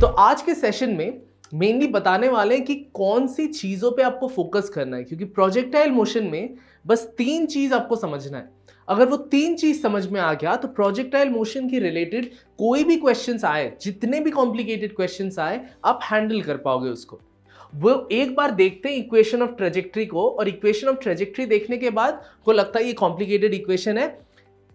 तो आज के सेशन में मेनली बताने वाले हैं कि कौन सी चीज़ों पे आपको फोकस करना है, क्योंकि प्रोजेक्टाइल मोशन में बस 3 चीज़ आपको समझना है। अगर वो 3 चीज़ समझ में आ गया तो प्रोजेक्टाइल मोशन की रिलेटेड कोई भी क्वेश्चंस आए, जितने भी कॉम्प्लिकेटेड क्वेश्चंस आए, आप हैंडल कर पाओगे उसको। वो एक बार देखते हैं इक्वेशन ऑफ ट्रेजेक्ट्री को, और इक्वेशन ऑफ ट्रेजेक्ट्री देखने के बाद को लगता है ये कॉम्प्लिकेटेड इक्वेशन है,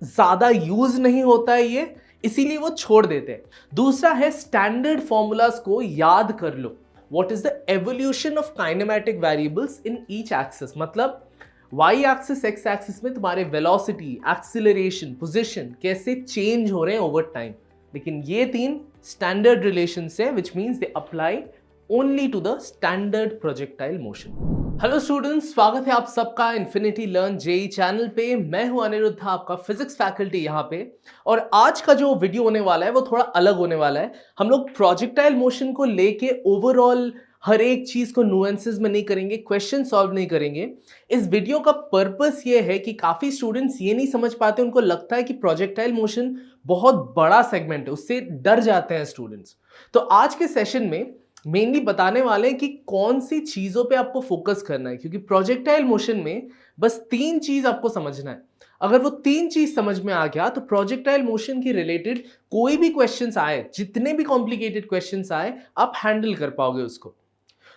ज्यादा यूज नहीं होता है ये, इसीलिए वो छोड़ देते हैं। दूसरा है स्टैंडर्ड फॉर्मूलाज को याद कर लो। What is the evolution of kinematic variables in each axis, मतलब वाई एक्सिस एक्स एक्सिस में तुम्हारे वेलोसिटी, एक्सीलरेशन, पोजीशन कैसे चेंज हो रहे हैं ओवर टाइम। लेकिन ये 3 स्टैंडर्ड रिलेशंस है, which means they apply only to the standard projectile motion. Hello students, स्वागत है आप सबका इन्फिनिटी लर्न जेई चैनल पे। मैं हूं अनिरुद्ध, आपका फिजिक्स फैकल्टी यहाँ पे। और आज का जो वीडियो होने वाला है वो थोड़ा अलग होने वाला है। हम लोग प्रोजेक्टाइल मोशन को लेके ओवरऑल हर एक चीज को नुएंसेस में नहीं करेंगे, क्वेश्चन सॉल्व नहीं करेंगे। इस वीडियो का पर्पस ये है कि काफी स्टूडेंट्स ये नहीं समझ पाते, उनको लगता है कि प्रोजेक्टाइल मोशन बहुत बड़ा सेगमेंट है, उससे डर जाते हैं स्टूडेंट्स। तो आज के सेशन में मेनली बताने वाले हैं कि कौन सी चीजों पे आपको फोकस करना है, क्योंकि प्रोजेक्टाइल मोशन में बस 3 चीज आपको समझना है। अगर वो 3 चीज समझ में आ गया तो प्रोजेक्टाइल मोशन की रिलेटेड कोई भी क्वेश्चंस आए, जितने भी कॉम्प्लिकेटेड क्वेश्चंस आए, आप हैंडल कर पाओगे उसको।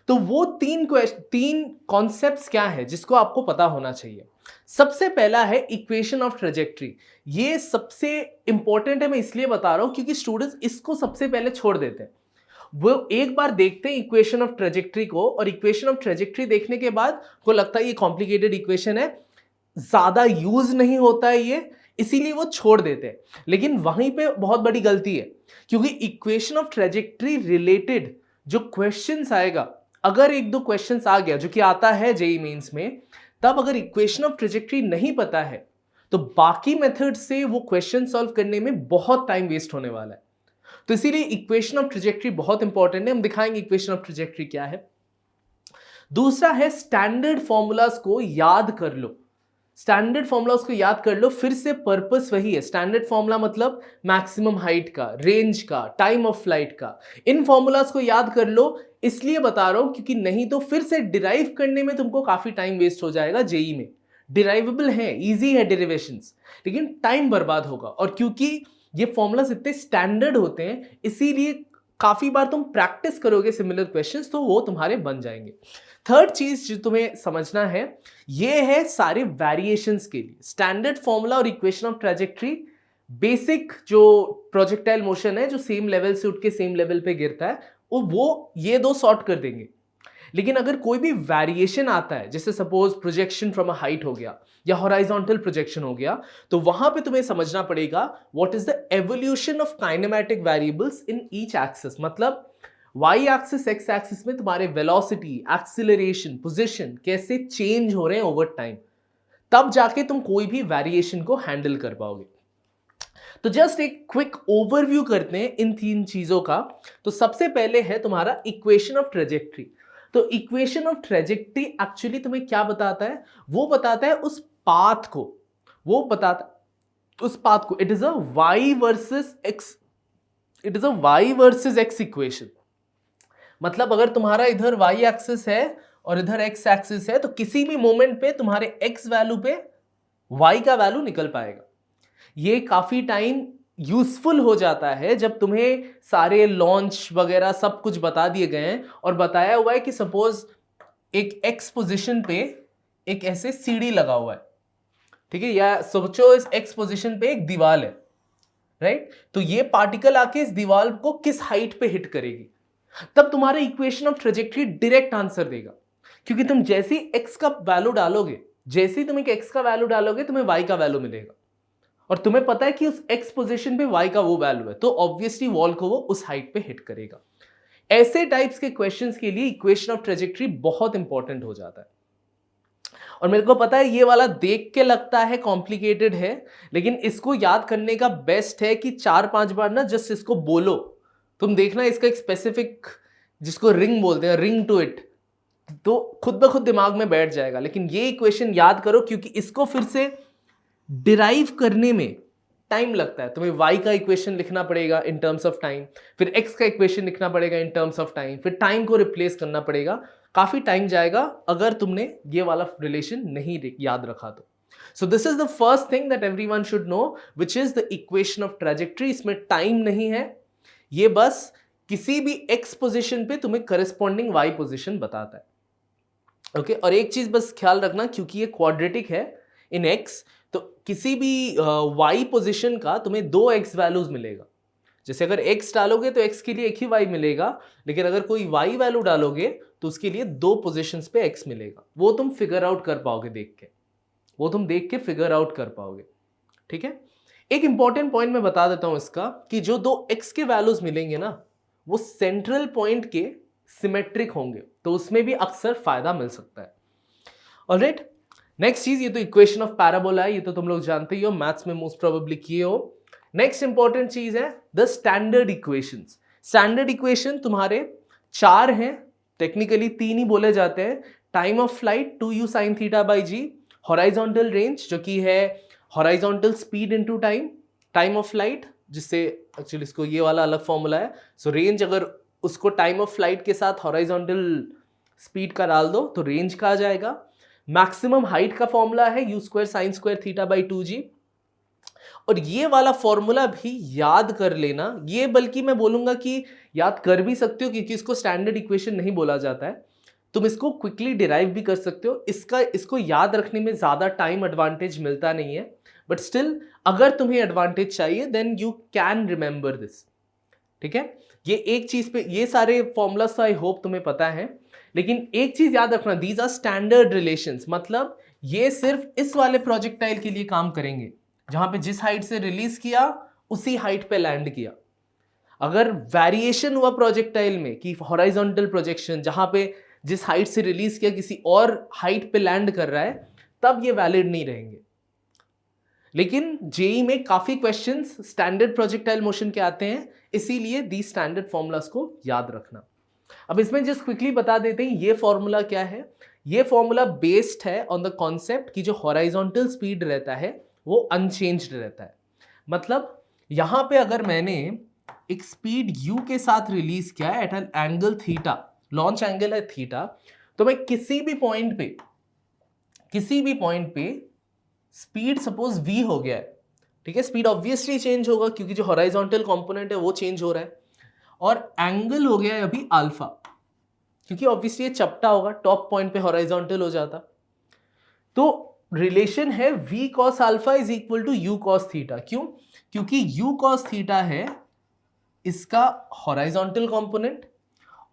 तो वो 3 कॉन्सेप्ट्स क्या है जिसको आपको पता होना चाहिए। सबसे पहला है इक्वेशन ऑफ ट्रेजेक्ट्री। ये सबसे इंपॉर्टेंट है, मैं इसलिए बता रहा हूं क्योंकि स्टूडेंट्स इसको सबसे पहले छोड़ देते हैं। वो एक बार देखते हैं इक्वेशन ऑफ ट्रेजेक्ट्री को, और इक्वेशन ऑफ ट्रेजेक्ट्री देखने के बाद को लगता है ये कॉम्प्लिकेटेड इक्वेशन है, ज्यादा यूज नहीं होता है ये, इसीलिए वो छोड़ देते हैं। लेकिन वहीं पे बहुत बड़ी गलती है, क्योंकि इक्वेशन ऑफ ट्रेजेक्ट्री रिलेटेड जो क्वेश्चंस आएगा, अगर 1-2 क्वेश्चंस आ गया, जो कि आता है जेईई मेंस में, तब अगर इक्वेशन ऑफ ट्रेजेक्ट्री नहीं पता है तो बाकी मेथड से वो क्वेश्चन सॉल्व करने में बहुत टाइम वेस्ट होने वाला है। तो इसीलिए इक्वेशन ऑफ ट्रेजेक्ट्री बहुत इंपॉर्टेंट है। हम दिखाएंगे इक्वेशन ऑफ ट्रेजेक्ट्री क्या है। दूसरा है स्टैंडर्ड फॉर्मूलाज को याद कर लो। स्टैंडर्ड फॉर्मूलाज को याद कर लो, फिर से पर्पस वही है। स्टैंडर्ड फॉर्मूला मतलब मैक्सिमम हाइट का, रेंज का, टाइम ऑफ फ्लाइट का। इन फॉर्मूलाज को याद कर लो, इसलिए बता रहा हूं क्योंकि नहीं तो फिर से डिराइव करने में तुमको काफी टाइम वेस्ट हो जाएगा। जेईई में डिराइवेबल है, इजी है डेरिवेशंस, लेकिन टाइम बर्बाद होगा। और क्योंकि ये फॉर्मूलाज इतने स्टैंडर्ड होते हैं, इसीलिए काफी बार तुम प्रैक्टिस करोगे सिमिलर क्वेश्चंस, तो वो तुम्हारे बन जाएंगे। थर्ड चीज जो तुम्हें समझना है, ये है सारे वेरिएशंस के लिए स्टैंडर्ड फॉर्मूला और इक्वेशन ऑफ ट्रेजेक्ट्री। बेसिक जो प्रोजेक्टाइल मोशन है, जो सेम लेवल से उठ के सेम लेवल पे गिरता है, वो ये 2 सॉर्ट कर देंगे। लेकिन अगर कोई भी वेरिएशन आता है, जैसे suppose projection from a height हो गया या हॉराइजॉन्टल प्रोजेक्शन हो गया, तो वहां पे तुम्हें समझना पड़ेगा what is the evolution of kinematic variables in each axis. मतलब वाई एक्सिस एक्स एक्सिस में तुम्हारे वेलोसिटी, एक्सीलरेशन, पोजीशन कैसे चेंज हो रहे हैं ओवर टाइम, तब जाके तुम कोई भी वेरिएशन को हैंडल कर पाओगे। तो जस्ट एक क्विक ओवरव्यू करते हैं इन 3 चीजों का। तो सबसे पहले है तुम्हारा इक्वेशन ऑफ ट्रेजेक्ट्री। तो इक्वेशन ऑफ ट्रेजेक्ट्री एक्चुअली तुम्हें क्या बताता है? वो बताता है उस पाथ को, it is a y versus x equation. मतलब अगर तुम्हारा इधर वाई एक्सिस है और इधर एक्स एक्सिस है, तो किसी भी मोमेंट पे तुम्हारे एक्स वैल्यू पे वाई का वैल्यू निकल पाएगा। ये काफी टाइम यूजफुल हो जाता है जब तुम्हें सारे लॉन्च वगैरह सब कुछ बता दिए गए हैं और बताया हुआ है कि सपोज एक एक्स पोजीशन पे एक ऐसे सीढ़ी लगा हुआ है, ठीक है, या सोचो इस एक्स पोजीशन पे एक दीवार है, राइट। तो ये पार्टिकल आके इस दीवार को किस हाइट पे हिट करेगी, तब तुम्हारा equation of trajectory direct answer देगा। क्योंकि तुम जैसे ही एक्स का वैल्यू डालोगे, तुम्हें वाई का वैल्यू मिलेगा, और तुम्हें पता है कि उस एक्स पोजीशन पे वाई का वो वैल्यू है, तो ऑब्वियसली वॉल को वो उस हाइट पे हिट करेगा। ऐसे टाइप्स के क्वेश्चंस के लिए इक्वेशन ऑफ ट्रेजेक्ट्री बहुत इंपॉर्टेंट हो जाता है। और मेरे को पता है ये वाला देख के लगता है कॉम्प्लिकेटेड है, लेकिन इसको याद करने का बेस्ट है कि 4-5 बार ना जस्ट इसको बोलो। तुम देखना इसका एक स्पेसिफिक, जिसको रिंग बोलते हैं, रिंग टू इट, तो खुद ब खुद दिमाग में बैठ जाएगा। लेकिन ये इक्वेशन याद करो, क्योंकि इसको फिर से डिराइव करने में टाइम लगता है। तुम्हें y का इक्वेशन लिखना पड़ेगा इन टर्म्स ऑफ टाइम, फिर x का इक्वेशन लिखना पड़ेगा इन टर्म्स ऑफ टाइम, फिर टाइम को रिप्लेस करना पड़ेगा, काफी टाइम जाएगा अगर तुमने ये वाला रिलेशन नहीं याद रखा तो। So this is the first thing that everyone should know, which is the equation of trajectory. इसमें टाइम नहीं है, ये बस किसी भी x पोजीशन पे तुम्हें करस्पॉन्डिंग y पोजीशन बताता है। ओके और एक चीज बस ख्याल रखना, क्योंकि ये क्वाड्रेटिक है इन x, तो किसी भी y पोजीशन का तुम्हें 2 x वैल्यूज मिलेगा। जैसे अगर x डालोगे तो x के लिए एक ही y मिलेगा, लेकिन अगर कोई y वैल्यू डालोगे तो उसके लिए 2 पोजीशंस पे x मिलेगा। वो तुम फिगर आउट कर पाओगे देख के, वो तुम देख के फिगर आउट कर पाओगे। ठीक है, एक इंपॉर्टेंट पॉइंट मैं बता देता हूं इसका, कि जो 2 x के वैल्यूज मिलेंगे ना, वो सेंट्रल पॉइंट के सिमेट्रिक होंगे, तो उसमें भी अक्सर फायदा मिल सकता है। ऑलराइट, नेक्स्ट चीज, ये तो इक्वेशन ऑफ पैराबोला है, ये तो तुम लोग जानते ही हो, मैथ्स में मोस्ट प्रोबेबली किए हो। नेक्स्ट इंपॉर्टेंट चीज है the standard equations. Standard equation तुम्हारे 4 हैं, टेक्निकली 3 ही बोले जाते हैं। Time of flight 2u sin theta by g, horizontal range जो कि है horizontal speed into time, time of flight, जिससे एक्चुअली इसको ये वाला अलग फॉर्मूला है। सो रेंज अगर उसको टाइम ऑफ फ्लाइट के साथ हॉराइजॉन्टल स्पीड का डाल दो तो रेंज का आ जाएगा। मैक्सिमम हाइट का फॉर्मूला है u square sine square theta by 2g। और ये वाला फॉर्मूला भी याद कर लेना, ये बल्कि मैं बोलूंगा कि याद कर भी सकते हो, क्योंकि इसको स्टैंडर्ड इक्वेशन नहीं बोला जाता है, तुम इसको क्विकली डिराइव भी कर सकते हो। इसको याद रखने में ज्यादा टाइम एडवांटेज मिलता नहीं है, बट स्टिल अगर तुम्हें एडवांटेज चाहिए then you can remember this. ठीक है, ये एक चीज पे, ये सारे फॉर्मूलास आई होप तुम्हें पता है, लेकिन एक चीज याद रखना, दीज आर स्टैंडर्ड रिलेशंस, मतलब ये सिर्फ इस वाले प्रोजेक्टाइल के लिए काम करेंगे जहां पे जिस हाइट से रिलीज किया उसी हाइट पे लैंड किया। अगर वेरिएशन हुआ प्रोजेक्टाइल में कि हॉराइजॉन्टल प्रोजेक्शन, जहां पे जिस हाइट से रिलीज किया किसी और हाइट पे लैंड कर रहा है, तब ये वैलिड नहीं रहेंगे। लेकिन जेई में काफी क्वेश्चंस स्टैंडर्ड प्रोजेक्टाइल मोशन के आते हैं, इसीलिए दी स्टैंडर्ड फॉर्मूलास को याद रखना। अब इसमें जस्ट क्विकली बता देते हैं ये फॉर्मूला क्या है। ये फॉर्मूला बेस्ड है ऑन द कॉन्सेप्ट कि जो हॉराइजॉन्टल स्पीड रहता है वो अनचेंज्ड रहता है। मतलब यहां पे अगर मैंने एक स्पीड u के साथ रिलीज किया at an angle theta, launch angle है थीटा, तो मैं किसी भी पॉइंट पे स्पीड सपोज v हो गया है, ठीक है, स्पीड ऑब्वियसली चेंज होगा क्योंकि जो हॉराइजॉन्टल कंपोनेंट है वो चेंज हो रहा है, और एंगल हो गया है अभी अल्फा, क्योंकि ऑब्वियसली ये चपटा होगा, टॉप पॉइंट पे हॉराइजॉन्टल हो जाता। तो रिलेशन है v cos alpha is equal to u cos theta. क्यों? क्योंकि u cos थीटा है इसका हॉराइजॉन्टल कंपोनेंट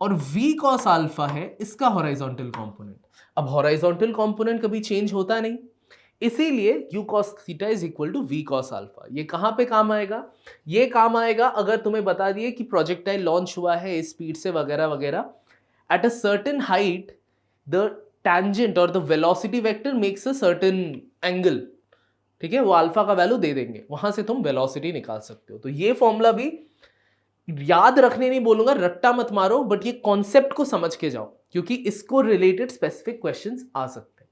और v cos अल्फा है इसका हॉराइजॉन्टल कंपोनेंट। अब हॉराइजॉन्टल कंपोनेंट कभी चेंज होता नहीं, इसीलिए u cos theta is equal to v cos alpha. ये कहां पे काम आएगा? ये काम आएगा अगर तुम्हें बता दिए कि प्रोजेक्टाइल लॉन्च हुआ है इस स्पीड से वगैरह वगैरह, at a certain height the tangent और the velocity vector makes a certain angle, ठीक है, वो अल्फा का वैल्यू दे देंगे, वहां से तुम वेलोसिटी निकाल सकते हो। तो ये फॉर्मूला भी याद रखने नहीं बोलूंगा, रट्टा मत मारो, बट ये कॉन्सेप्ट को समझ के जाओ क्योंकि इसको रिलेटेड स्पेसिफिक क्वेश्चंस आ सकते हैं।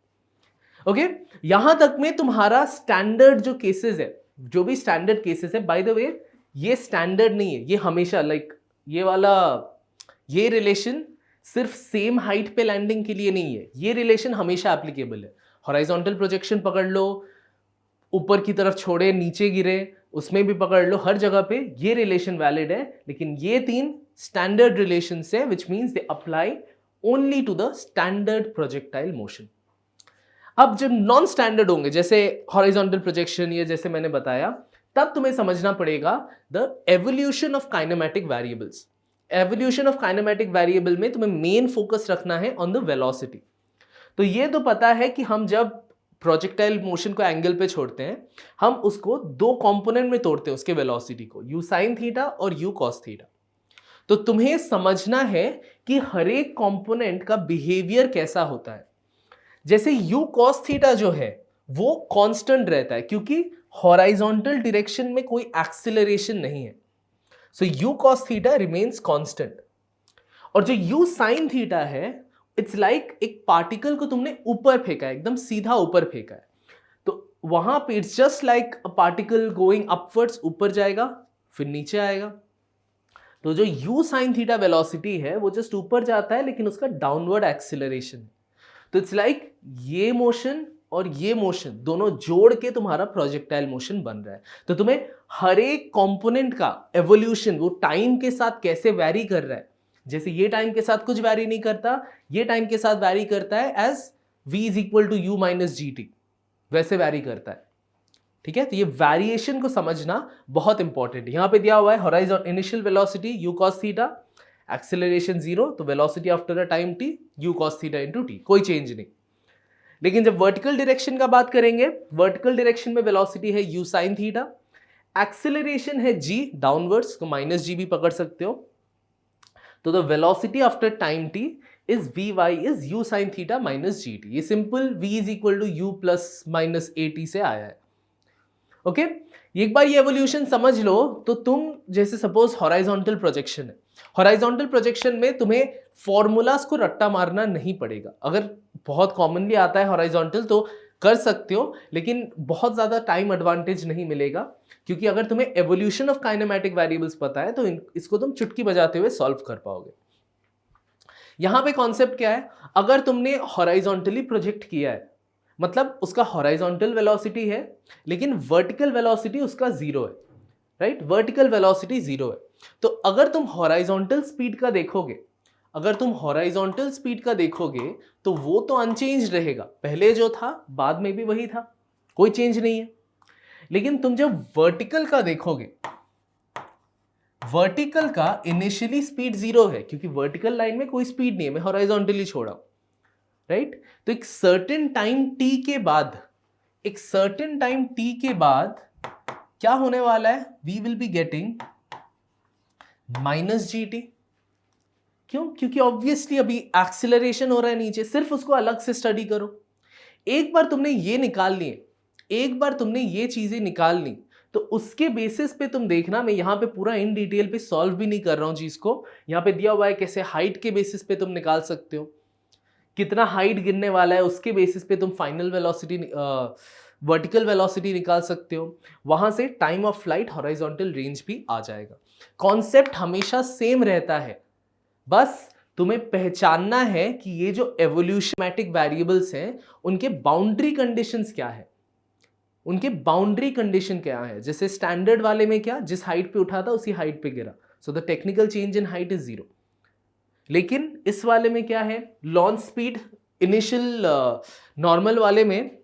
ओके, यहां तक में तुम्हारा स्टैंडर्ड जो केसेस है, जो भी स्टैंडर्ड केसेस है, बाय द वे ये स्टैंडर्ड नहीं है, ये हमेशा ये वाला ये रिलेशन सिर्फ सेम हाइट पे लैंडिंग के लिए नहीं है, ये रिलेशन हमेशा एप्लीकेबल है। हॉराइजॉन्टल प्रोजेक्शन पकड़ लो, ऊपर की तरफ छोड़े नीचे गिरे उसमें भी पकड़ लो, हर जगह पे ये रिलेशन वैलिड है। लेकिन ये 3 स्टैंडर्ड रिलेशंस है which means they apply only to the standard projectile motion. अब जब नॉन स्टैंडर्ड होंगे जैसे हॉरिजॉन्टल प्रोजेक्शन, ये जैसे मैंने बताया, तब तुम्हें समझना पड़ेगा the evolution of kinematic variables. Evolution of kinematic variable में तुम्हें मेन फोकस रखना है ऑन द वेलोसिटी। तो ये तो पता है कि हम जब प्रोजेक्टाइल मोशन को एंगल पे छोड़ते हैं, हम उसको 2 कंपोनेंट में तोड़ते हैं उसके वेलोसिटी को, u sin थीटा और u cos थीटा। तो तुम्हें समझना है कि हर एक कंपोनेंट का बिहेवियर कैसा होता है। जैसे u cos थीटा जो है वो कांस्टेंट रहता है क्योंकि हॉराइजॉन्टल डायरेक्शन में कोई एक्सीलरेशन नहीं है, सो u cos theta remains constant. और जो u sin थीटा है, इट्स लाइक एक पार्टिकल को तुमने ऊपर फेंका है, एकदम सीधा ऊपर फेंका है, तो वहां पे it's just like a particle going upwards, ऊपर जाएगा फिर नीचे आएगा। तो जो u sin थीटा वेलोसिटी है वो जस्ट ऊपर जाता है, लेकिन उसका डाउनवर्ड एक्सिलरेशन है। तो इट्स लाइक ये मोशन और ये मोशन दोनों जोड़ के तुम्हारा प्रोजेक्टाइल मोशन बन रहा है। तो तुम्हें हर एक कंपोनेंट का एवोल्यूशन वो टाइम के साथ कैसे वैरी कर रहा है, जैसे ये टाइम के साथ कुछ वैरी नहीं करता, ये टाइम के साथ वैरी करता है as v is equal to u minus g t, वैसे वैरी करता है। ठीक है, तो ये वेरिएशन को समझना बहुत इंपॉर्टेंट है। यहां पे दिया हुआ है horizontal initial velocity u cos theta, acceleration 0, तो velocity after a time t u cos theta into t, कोई चेंज नहीं। लेकिन जब वर्टिकल डायरेक्शन का बात करेंगे, वर्टिकल डायरेक्शन में वेलोसिटी है u sin थीटा, एक्सेलरेशन है g डाउनवर्ड्स, को माइनस जी भी पकड़ सकते हो। तो the velocity after time t is vy is u sin theta minus gt। ये simple v is equal to u plus minus at से आया है। ओके, एक बार ये एवोल्यूशन समझ लो तो तुम, जैसे सपोज हॉराइजॉन्टल प्रोजेक्शन है, हॉराइजॉन्टल प्रोजेक्शन में तुम्हें फॉर्मूलाज को रट्टा मारना नहीं पड़ेगा। अगर बहुत कॉमनली आता है हॉराइजॉन्टल तो कर सकते हो, लेकिन बहुत ज्यादा टाइम एडवांटेज नहीं मिलेगा, क्योंकि अगर तुम्हें एवोल्यूशन ऑफ काइनेमैटिक वेरिएबल्स पता है तो इसको तुम चुटकी बजाते हुए सॉल्व कर पाओगे। यहां पे कॉन्सेप्ट क्या है, अगर तुमने हॉराइजॉन्टली प्रोजेक्ट किया है, मतलब उसका हॉराइजॉन्टल वेलोसिटी है लेकिन वर्टिकल वेलोसिटी उसका 0 है, राइट, वर्टिकल वेलोसिटी 0 है। तो अगर तुम हॉराइजॉन्टल स्पीड का देखोगे, अगर तुम हॉराइजॉन्टल स्पीड का देखोगे तो वो तो अनचेंज रहेगा, पहले जो था बाद में भी वही था, कोई चेंज नहीं है। लेकिन तुम जब वर्टिकल का देखोगे, वर्टिकल का इनिशियली स्पीड 0 है, क्योंकि वर्टिकल लाइन में कोई स्पीड नहीं है, मैं हॉराइजॉन्टली छोड़ा, राइट। तो एक सर्टेन टाइम t के बाद, एक सर्टेन टाइम t के बाद क्या होने वाला है, we will be getting minus g t. क्यों? क्योंकि ऑब्वियसली अभी एक्सिलरेशन हो रहा है नीचे, सिर्फ उसको अलग से स्टडी करो। एक बार तुमने ये निकाल लिए, एक बार तुमने ये चीजें निकाल ली, तो उसके बेसिस पे तुम देखना, मैं यहां पे पूरा इन डिटेल पे सॉल्व भी नहीं कर रहा हूं चीज को, यहां पे दिया हुआ है कैसे हाइट के बेसिस पे तुम निकाल सकते हो, कितना हाइट गिरने वाला है उसके बेसिस पे तुम फाइनल वेलोसिटी, वर्टिकल वेलोसिटी निकाल सकते हो। वहां से time of flight, horizontal range भी आ जाएगा। कॉन्सेप्ट हमेशा सेम रहता है, बस तुम्हें पहचानना है कि ये जो एवोल्यूशनैटिक वेरिएबल्स हैं उनके बाउंड्री कंडीशंस क्या है, उनके बाउंड्री कंडीशन क्या है। जैसे स्टैंडर्ड वाले में क्या, जिस हाइट पे उठा था उसी हाइट पे गिरा, so the technical change in height is 0। लेकिन इस वाले में क्या है, लॉन्च स्पीड, इनिशियल नॉर्मल वाले में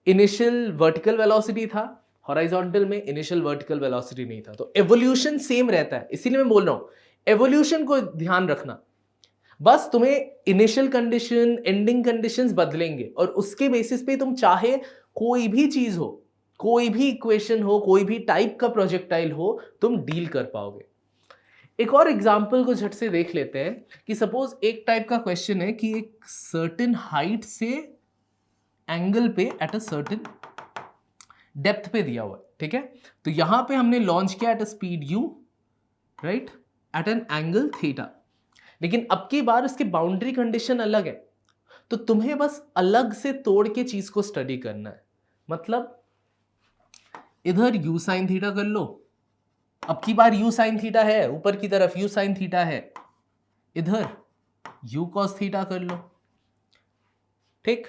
इनिशियल वर्टिकल वेलोसिटी था, हॉराइजॉन्टल में इनिशियल वर्टिकल वेलोसिटी नहीं था। तो एवोल्यूशन सेम रहता है, इसीलिए मैं बोल रहा हूं एवोल्यूशन को ध्यान रखना। बस तुम्हें इनिशियल कंडीशन, एंडिंग कंडीशंस बदलेंगे और उसके बेसिस पे तुम चाहे कोई भी चीज हो, कोई भी इक्वेशन हो, कोई भी टाइप का प्रोजेक्टाइल हो, तुम डील कर पाओगे। एक और एग्जाम्पल को झट से देख लेते हैं कि सपोज एक टाइप का क्वेश्चन है कि एक सर्टेन हाइट से एंगल पे एट अ सर्टेन डेप्थ पे दिया हुआ है, ठीक है। तो यहां पे हमने लॉन्च किया at a speed u, right, at an angle theta. लेकिन अब की बार इसकी बाउंड्री कंडीशन अलग है, तो तुम्हें बस अलग से तोड़ के चीज को स्टडी करना है। मतलब इधर u sin थीटा कर लो, अब की बार u sin थीटा है, ऊपर की तरफ u sin थीटा है, इधर u cos थीटा कर लो, ठीक।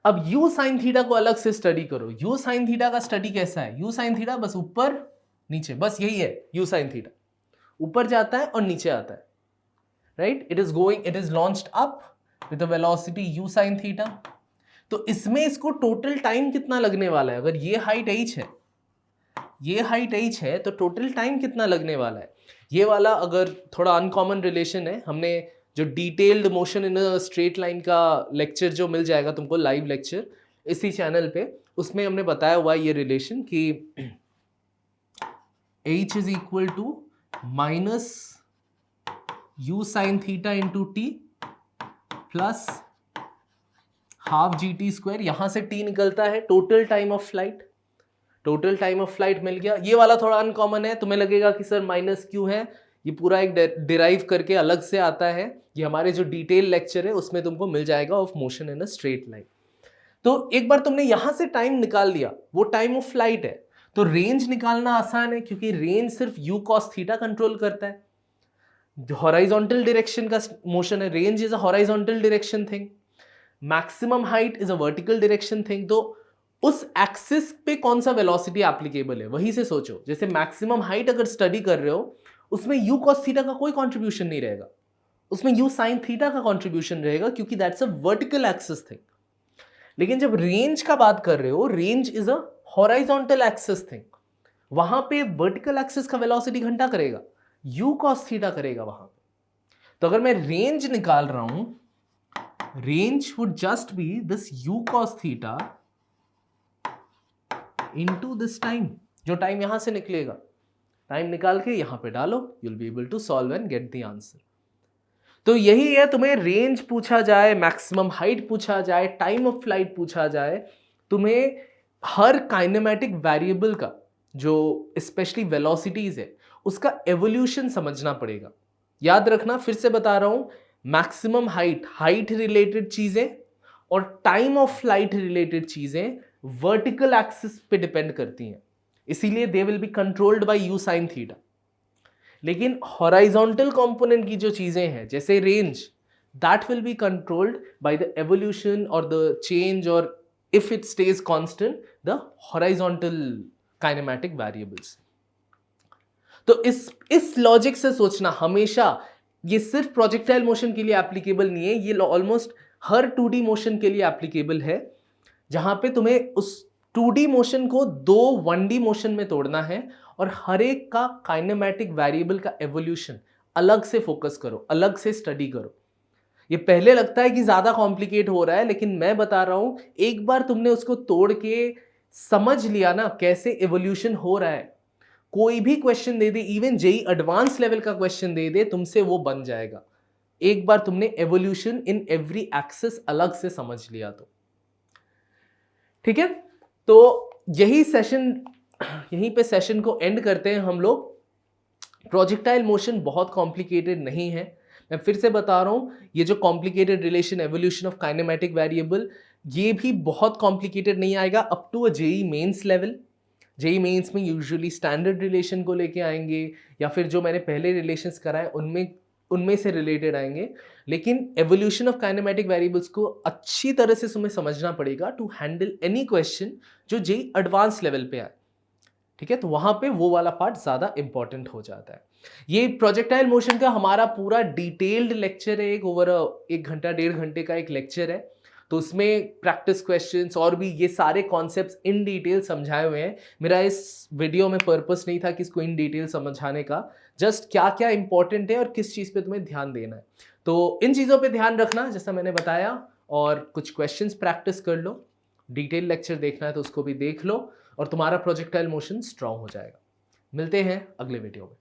अब u sin थीटा को अलग से स्टडी करो। u sin थीटा का स्टडी कैसा है, u sin थीटा बस ऊपर नीचे, बस यही है u sin थीटा, ऊपर जाता है और नीचे आता है, right. It is launched up with the velocity u sin theta. तो इसमें इसको टोटल टाइम कितना लगने वाला है, अगर ये हाइट h है, ये हाइट h है, तो टोटल टाइम कितना लगने वाला है। ये वाला अगर थोड़ा अनकॉमन रिलेशन है, हमने जो detailed motion in a straight line का लेक्चर जो मिल जाएगा तुमको, लाइव लेक्चर इसी चैनल पे, उसमें हमने बताया हुआ ये रिलेशन कि h is equal to minus u sin theta into t plus half g t square, यहां से t निकलता है total time of flight, total time of flight मिल गया। ये वाला थोड़ा अनकॉमन है, तुम्हें लगेगा कि सर माइनस क्यों है, ये पूरा एक डिराइव करके अलग से आता है, ये हमारे जो डिटेल लेक्चर है उसमें तुमको मिल जाएगा of motion in a straight line. तो एक बार तुमने यहां से टाइम निकाल लिया, वो टाइम ऑफ फ्लाइट है, तो रेंज निकालना आसान है क्योंकि रेंज सिर्फ u cos थीटा कंट्रोल करता है। जो हॉराइजॉन्टल डायरेक्शन का मोशन है, range is a horizontal direction thing, maximum height is a vertical direction thing. तो उस एक्सिस पे कौन सा वेलोसिटी एप्लीकेबल है वहीं से सोचो। जैसे मैक्सिमम हाइट अगर स्टडी कर रहे हो उसमें u cos थीटा का कोई कंट्रीब्यूशन नहीं रहेगा, उसमें u sin थीटा का कंट्रीब्यूशन रहेगा क्योंकि that's a vertical axis thing. लेकिन जब रेंज का बात कर रहे हो, range is a horizontal axis thing, वहां पे वर्टिकल एक्सिस का वेलोसिटी घंटा करेगा, u cos थीटा करेगा वहां पे। तो अगर मैं रेंज निकाल रहा हूं, range would just be this u cos theta into this time, जो टाइम यहां से निकलेगा, टाइम निकाल के यहां पे डालो, you will be able to solve and get the answer. तो यही है, तुम्हें रेंज पूछा जाए, मैक्सिमम हाइट पूछा जाए, टाइम ऑफ फ्लाइट पूछा जाए, तुम्हें हर काइनेमेटिक वेरिएबल का जो स्पेशली वेलोसिटीज है उसका एवोल्यूशन समझना पड़ेगा। याद रखना, फिर से बता रहा हूं, मैक्सिमम हाइट, हाइट रिलेटेड चीजें और टाइम ऑफ फ्लाइट रिलेटेड चीजें वर्टिकल एक्सिस पे डिपेंड करती हैं, इसीलिए they will be controlled by u sin theta. लेकिन हॉराइजॉन्टल कंपोनेंट की जो चीजें हैं जैसे range, that will be controlled by the evolution और द चेंज, और if it stage constant the horizontal kinematic variables. तो इस लॉजिक से सोचना हमेशा, ये सिर्फ प्रोजेक्टाइल मोशन के लिए एप्लीकेबल नहीं है, ये ऑलमोस्ट हर 2D मोशन के लिए एप्लीकेबल है, जहां पे तुम्हें उस 2D मोशन को 2 1D मोशन में तोड़ना है और हर एक का काइनेमेटिक वेरिएबल का एवोल्यूशन अलग से फोकस करो, अलग से स्टडी करो। ये पहले लगता है कि ज्यादा कॉम्प्लिकेट हो रहा है, लेकिन मैं बता रहा हूं, एक बार तुमने उसको तोड़ के समझ लिया ना कैसे एवोल्यूशन हो रहा है, कोई भी क्वेश्चन दे दे, इवन जेई एडवांस लेवल का क्वेश्चन दे दे, तुमसे वो बन जाएगा, एक बार तुमने एवोल्यूशन इन एवरी एक्सिस अलग से समझ लिया तो। ठीक है, तो यहीं पे सेशन को एंड करते हैं हम लोग। प्रोजेक्टाइल मोशन बहुत कॉम्प्लिकेटेड नहीं है, मैं फिर से बता रहा हूं, ये जो complicated relation evolution of kinematic variable, ये भी बहुत कॉम्प्लिकेटेड नहीं आएगा up to a JEE Mains level. JEE Mains में यूजुअली स्टैंडर्ड रिलेशन को लेके आएंगे, या फिर जो मैंने पहले रिलेशंस कराए उनमें से रिलेटेड आएंगे। लेकिन एवोल्यूशन ऑफ काइनेमेटिक वेरिएबल्स को अच्छी तरह से तुम्हें समझना पड़ेगा टू हैंडल एनी क्वेश्चन जो जेई एडवांस लेवल पे आए। ठीक है, तो वहां पे वो वाला पार्ट ज्यादा इंपॉर्टेंट हो जाता है। ये प्रोजेक्टाइल मोशन का हमारा पूरा डिटेल्ड लेक्चर है, एक ओवर 1 घंटा 1.5 घंटे का एक लेक्चर है, तो उसमें प्रैक्टिस क्वेश्चंस और भी ये सारे कॉन्सेप्ट्स इन डिटेल समझाए हुए हैं। मेरा इस वीडियो में पर्पस नहीं था कि इसको इन डिटेल समझाने का, जस्ट क्या क्या इंपॉर्टेंट है और किस चीज़ पे तुम्हें ध्यान देना है, तो इन चीज़ों पे ध्यान रखना जैसा मैंने बताया, और कुछ क्वेश्चंस प्रैक्टिस कर लो। डिटेल लेक्चर देखना है तो उसको भी देख लो और तुम्हारा प्रोजेक्टाइल मोशन स्ट्रांग हो जाएगा। मिलते हैं अगले वीडियो में।